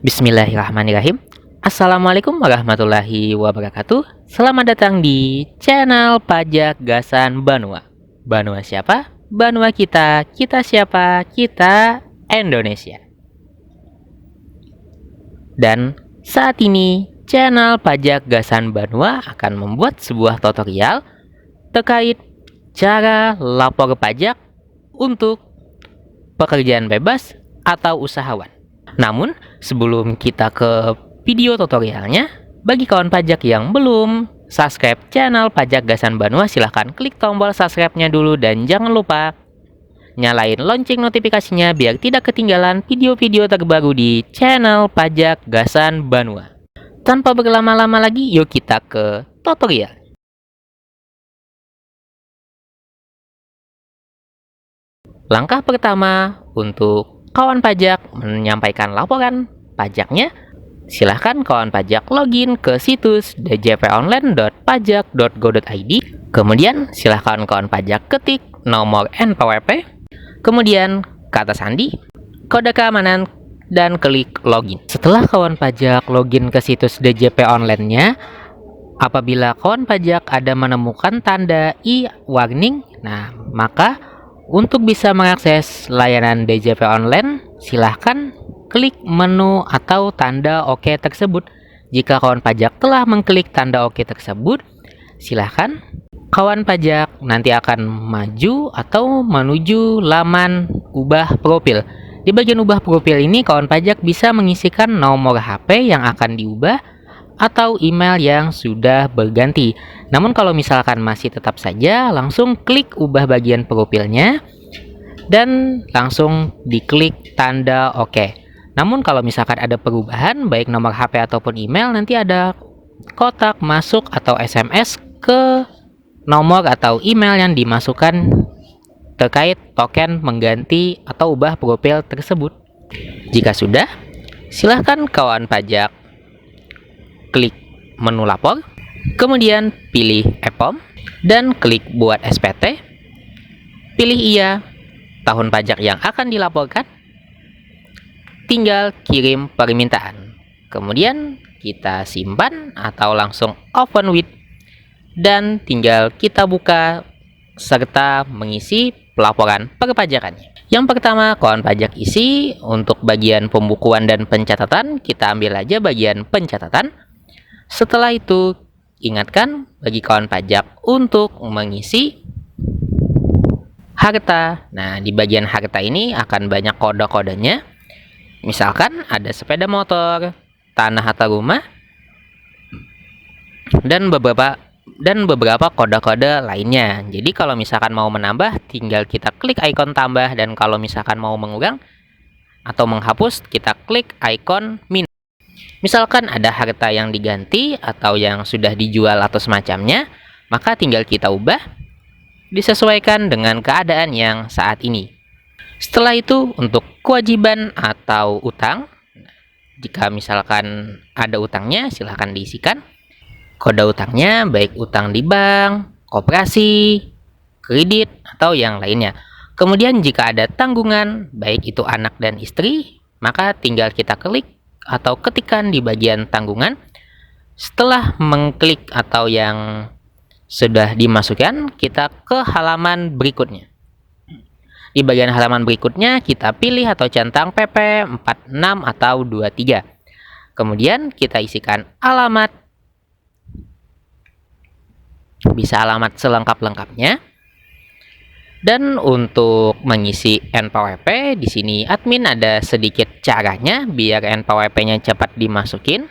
Bismillahirrahmanirrahim. Assalamualaikum warahmatullahi wabarakatuh. Selamat datang di channel Pajak Gasan Banua. Banua siapa? Banua kita. Kita siapa? Kita Indonesia. Dan saat ini channel Pajak Gasan Banua akan membuat sebuah tutorial terkait cara lapor pajak untuk pekerjaan bebas atau usahawan. Namun, sebelum kita ke video tutorialnya, bagi kawan pajak yang belum subscribe channel Pajak Gasan Banua, silahkan klik tombol subscribe-nya dulu dan jangan lupa nyalain lonceng notifikasinya biar tidak ketinggalan video-video terbaru di channel Pajak Gasan Banua. Tanpa berlama-lama lagi, yuk kita ke tutorial. Langkah pertama untuk kawan pajak menyampaikan laporan pajaknya, silahkan kawan pajak login ke situs djponline.pajak.go.id. Kemudian silahkan kawan pajak ketik nomor NPWP, kemudian kata sandi, kode keamanan, dan klik login. Setelah kawan pajak login ke situs DJP Online-nya, apabila kawan pajak ada menemukan tanda e-warning, maka untuk bisa mengakses layanan DJP Online, silahkan klik menu atau tanda OK tersebut. Jika kawan pajak telah mengklik tanda OK tersebut, silahkan kawan pajak nanti akan maju atau menuju laman ubah profil. Di bagian ubah profil ini, kawan pajak bisa mengisikan nomor HP yang akan diubah atau email yang sudah berganti. Namun kalau misalkan masih tetap saja, langsung klik ubah bagian profilnya dan langsung diklik tanda OK. Namun kalau misalkan ada perubahan baik nomor HP ataupun email, nanti ada kotak masuk atau SMS ke nomor atau email yang dimasukkan terkait token mengganti atau ubah profil tersebut. Jika sudah, silahkan kawan pajak klik menu lapor, kemudian pilih EPOM dan klik buat SPT. Pilih iya, tahun pajak yang akan dilaporkan, tinggal kirim permintaan. Kemudian kita simpan atau langsung open with, dan tinggal kita buka serta mengisi pelaporan perpajakannya. Yang pertama, kawan pajak isi untuk bagian pembukuan dan pencatatan, kita ambil aja bagian pencatatan. Setelah itu, ingatkan bagi kawan pajak untuk mengisi harta. Nah, di bagian harta ini akan banyak kode-kodenya. Misalkan ada sepeda motor, tanah atau rumah, dan beberapa kode-kode lainnya. Jadi kalau misalkan mau menambah, tinggal kita klik ikon tambah, dan kalau misalkan mau mengulang atau menghapus, kita klik ikon minus. Misalkan ada harta yang diganti atau yang sudah dijual atau semacamnya, maka tinggal kita ubah disesuaikan dengan keadaan yang saat ini. Setelah itu, untuk kewajiban atau utang, jika misalkan ada utangnya, silahkan diisikan kode utangnya, baik utang di bank, koperasi, kredit, atau yang lainnya. Kemudian jika ada tanggungan, baik itu anak dan istri, maka tinggal kita klik atau ketikkan di bagian tanggungan. Setelah mengklik atau yang sudah dimasukkan, kita ke halaman berikutnya. Di bagian halaman berikutnya, kita pilih atau centang PP 46 atau 23. Kemudian kita isikan alamat, bisa alamat selengkap-lengkapnya. Dan untuk mengisi NPWP, di sini admin ada sedikit caranya biar NPWP-nya cepat dimasukin.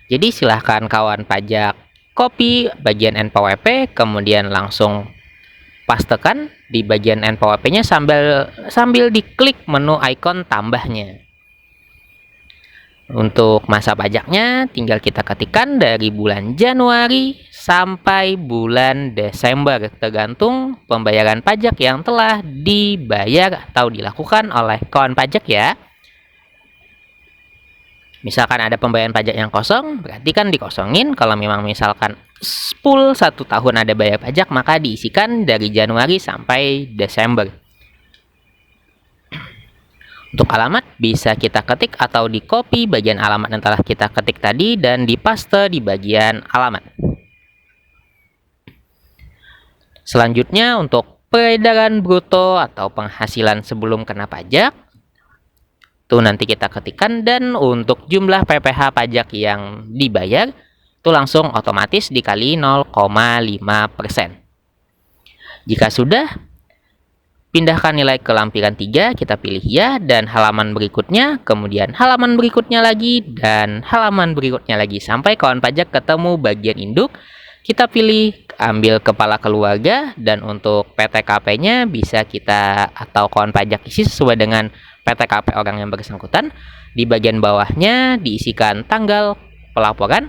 Jadi silahkan kawan pajak copy bagian NPWP, kemudian langsung pastekan di bagian NPWP-nya sambil diklik menu ikon tambahnya. Untuk masa pajaknya, tinggal kita ketikkan dari bulan Januari sampai bulan Desember, tergantung pembayaran pajak yang telah dibayar atau dilakukan oleh kawan pajak ya. Misalkan ada pembayaran pajak yang kosong, berarti kan dikosongin. Kalau memang misalkan full 1 tahun ada bayar pajak, maka diisikan dari Januari sampai Desember. Untuk alamat bisa kita ketik atau di copy bagian alamat yang telah kita ketik tadi dan dipaste di bagian alamat. Selanjutnya untuk peredaran bruto atau penghasilan sebelum kena pajak, itu nanti kita ketikkan, dan untuk jumlah PPh pajak yang dibayar itu langsung otomatis dikali 0,5%. Jika sudah, pindahkan nilai ke lampiran 3, kita pilih ya, dan halaman berikutnya, kemudian halaman berikutnya lagi, dan halaman berikutnya lagi, sampai kawan pajak ketemu bagian induk. Kita pilih ambil kepala keluarga, dan untuk PTKP-nya bisa kita atau kawan pajak isi sesuai dengan PTKP orang yang bersangkutan. Di bagian bawahnya diisikan tanggal pelaporan.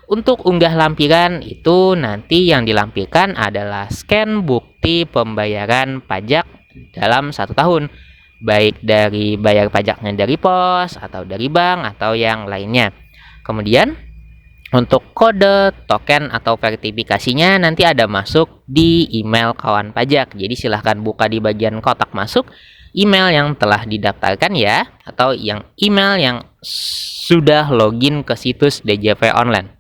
Untuk unggah lampiran itu nanti yang dilampirkan adalah scan bukti pembayaran pajak dalam 1 tahun, baik dari bayar pajaknya dari pos atau dari bank atau yang lainnya. Kemudian untuk kode, token, atau verifikasinya nanti ada masuk di email kawan pajak. Jadi silahkan buka di bagian kotak masuk email yang telah didaftarkan ya, atau yang email yang sudah login ke situs DJP online.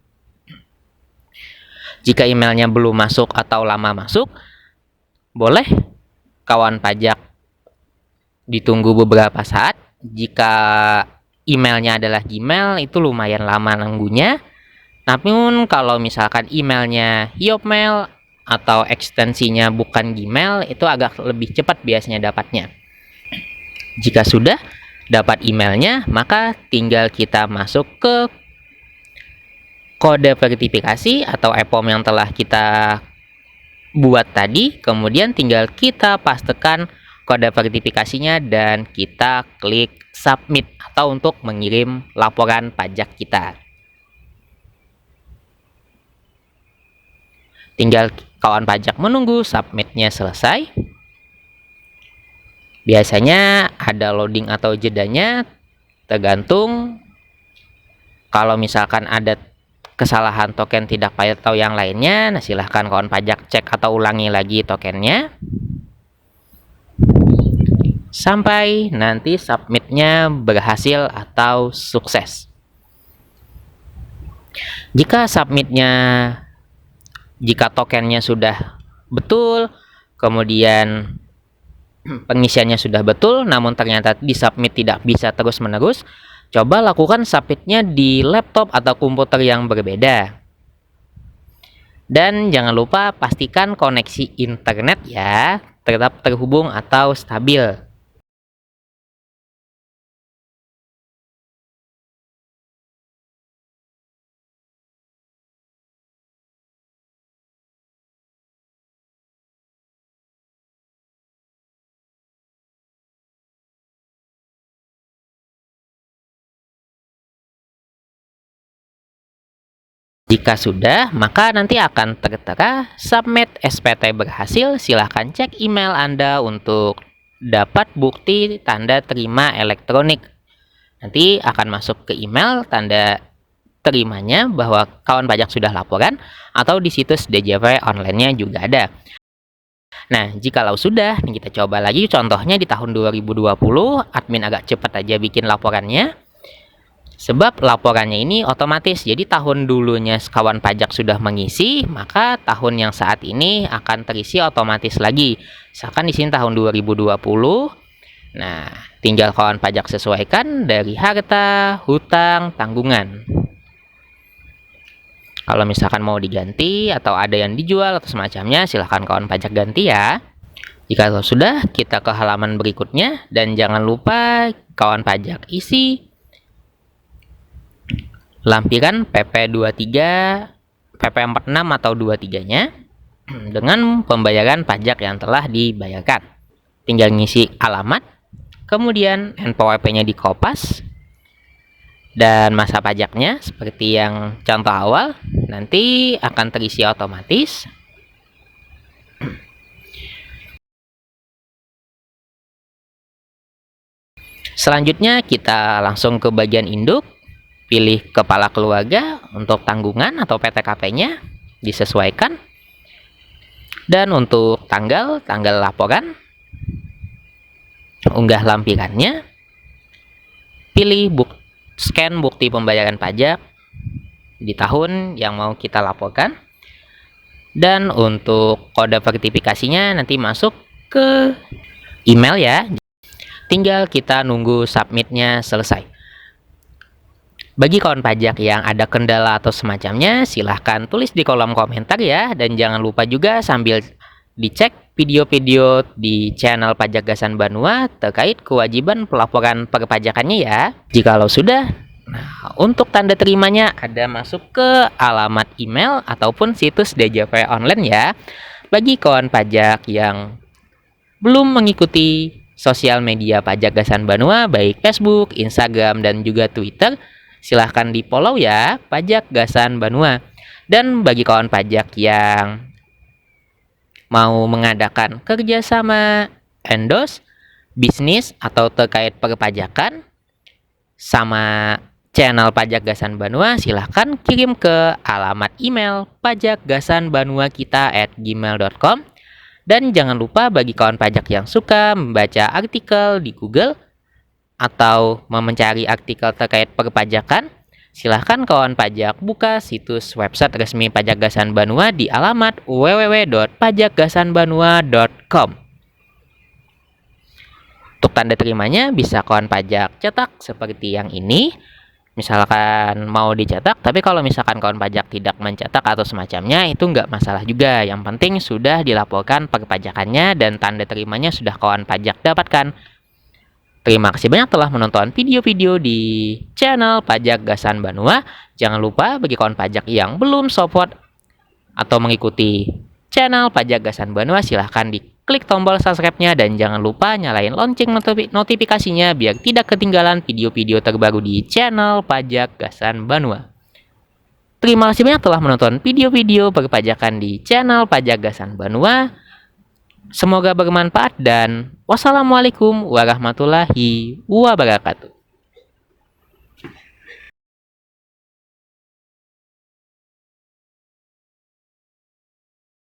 Jika emailnya belum masuk atau lama masuk, boleh kawan pajak ditunggu beberapa saat. Jika emailnya adalah Gmail, itu lumayan lama nunggunya. Namun kalau misalkan emailnya Yopmail atau ekstensinya bukan Gmail, itu agak lebih cepat biasanya dapatnya. Jika sudah dapat emailnya, maka tinggal kita masuk ke kode verifikasi atau EPOM yang telah kita buat tadi, kemudian tinggal kita pastekan kode verifikasinya dan kita klik submit atau untuk mengirim laporan pajak kita. Tinggal kawan pajak menunggu submitnya selesai. Biasanya ada loading atau jedanya, tergantung. Kalau misalkan ada kesalahan token tidak valid atau yang lainnya, nah silahkan kawan pajak cek atau ulangi lagi tokennya sampai nanti submitnya berhasil atau sukses. Jika tokennya sudah betul, kemudian pengisiannya sudah betul, namun ternyata di submit tidak bisa terus menerus, coba lakukan submitnya di laptop atau komputer yang berbeda. Dan jangan lupa pastikan koneksi internet ya tetap terhubung atau stabil. Jika sudah, maka nanti akan tertera submit SPT berhasil. Silahkan cek email Anda untuk dapat bukti tanda terima elektronik. Nanti akan masuk ke email tanda terimanya bahwa kawan pajak sudah laporan, atau di situs DJP online-nya juga ada. Nah, jikalau sudah, nih kita coba lagi contohnya di tahun 2020, admin agak cepat aja bikin laporannya. Sebab laporannya ini otomatis, jadi tahun dulunya kawan pajak sudah mengisi, maka tahun yang saat ini akan terisi otomatis lagi. Misalkan di sini tahun 2020, nah tinggal kawan pajak sesuaikan dari harta, hutang, tanggungan. Kalau misalkan mau diganti atau ada yang dijual atau semacamnya, silahkan kawan pajak ganti ya. Jika sudah, kita ke halaman berikutnya, dan jangan lupa kawan pajak isi lampiran PP23, PP46 atau 23-nya dengan pembayaran pajak yang telah dibayarkan. Tinggal ngisi alamat, kemudian NPWP-nya dikopas, dan masa pajaknya seperti yang contoh awal nanti akan terisi otomatis. Selanjutnya kita langsung ke bagian induk. Pilih kepala keluarga untuk tanggungan atau PTKP-nya disesuaikan. Dan untuk tanggal laporan, unggah lampirannya. pilih scan bukti pembayaran pajak di tahun yang mau kita laporkan. Dan untuk kode verifikasinya nanti masuk ke email ya. Tinggal kita nunggu submitnya selesai. Bagi kawan pajak yang ada kendala atau semacamnya, silahkan tulis di kolom komentar ya. Dan jangan lupa juga sambil dicek video-video di channel Pajak Gasan Banua terkait kewajiban pelaporan perpajakannya ya. Jikalau sudah, nah untuk tanda terimanya ada masuk ke alamat email ataupun situs DJP online ya. Bagi kawan pajak yang belum mengikuti sosial media Pajak Gasan Banua, baik Facebook, Instagram, dan juga Twitter, silahkan di follow ya, Pajak Gasan Banua. Dan bagi kawan pajak yang mau mengadakan kerjasama endorse, bisnis, atau terkait perpajakan sama channel Pajak Gasan Banua, silahkan kirim ke alamat email pajakgasanbanua@gmail.com. Dan jangan lupa bagi kawan pajak yang suka membaca artikel di Google atau mencari artikel terkait perpajakan, silahkan kawan pajak buka situs website resmi Pajak Gasan Banua di alamat www.pajakgasanbanua.com. Untuk tanda terimanya bisa kawan pajak cetak seperti yang ini. Misalkan mau dicetak, tapi kalau misalkan kawan pajak tidak mencetak atau semacamnya, itu nggak masalah juga. Yang penting sudah dilaporkan perpajakannya dan tanda terimanya sudah kawan pajak dapatkan. Terima kasih banyak telah menonton video-video di channel Pajak Gasan Banua. Jangan lupa bagi kawan pajak yang belum support atau mengikuti channel Pajak Gasan Banua, silahkan diklik tombol subscribe-nya dan jangan lupa nyalain lonceng notifikasinya biar tidak ketinggalan video-video terbaru di channel Pajak Gasan Banua. Terima kasih banyak telah menonton video-video perpajakan di channel Pajak Gasan Banua. Semoga bermanfaat dan wassalamualaikum warahmatullahi wabarakatuh.